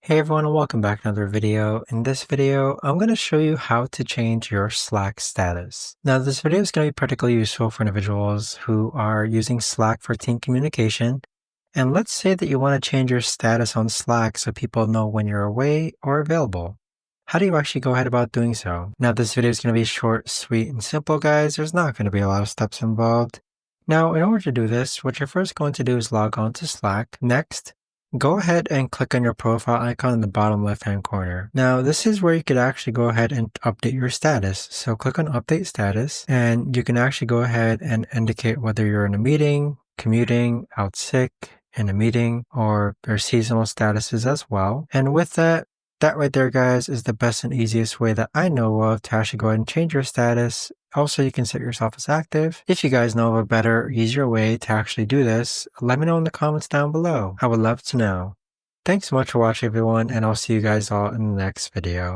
Hey everyone, and welcome back to another video. In this video, I'm going to show you how to change your Slack status. Now, this video is going to be particularly useful for individuals who are using Slack for team communication. And let's say that you want to change your status on Slack so people know when you're away or available. How do you actually go ahead about doing so? Now, this video is going to be short, sweet, and simple, guys. There's not going to be a lot of steps involved. Now, in order to do this, what you're first going to do is log on to Slack. Next, go ahead and click on your profile icon in the bottom left-hand corner. Now, this is where you could actually go ahead and update your status. So click on Update Status, and you can actually go ahead and indicate whether you're in a meeting, commuting, out sick, in a meeting, or their seasonal statuses as well. And with that right there, guys, is the best and easiest way that I know of to actually go ahead and change your status. Also, you can set yourself as active. If you guys know of a better, easier way to actually do this, let me know in the comments down below. I would love to know. Thanks so much for watching, everyone, and I'll see you guys all in the next video.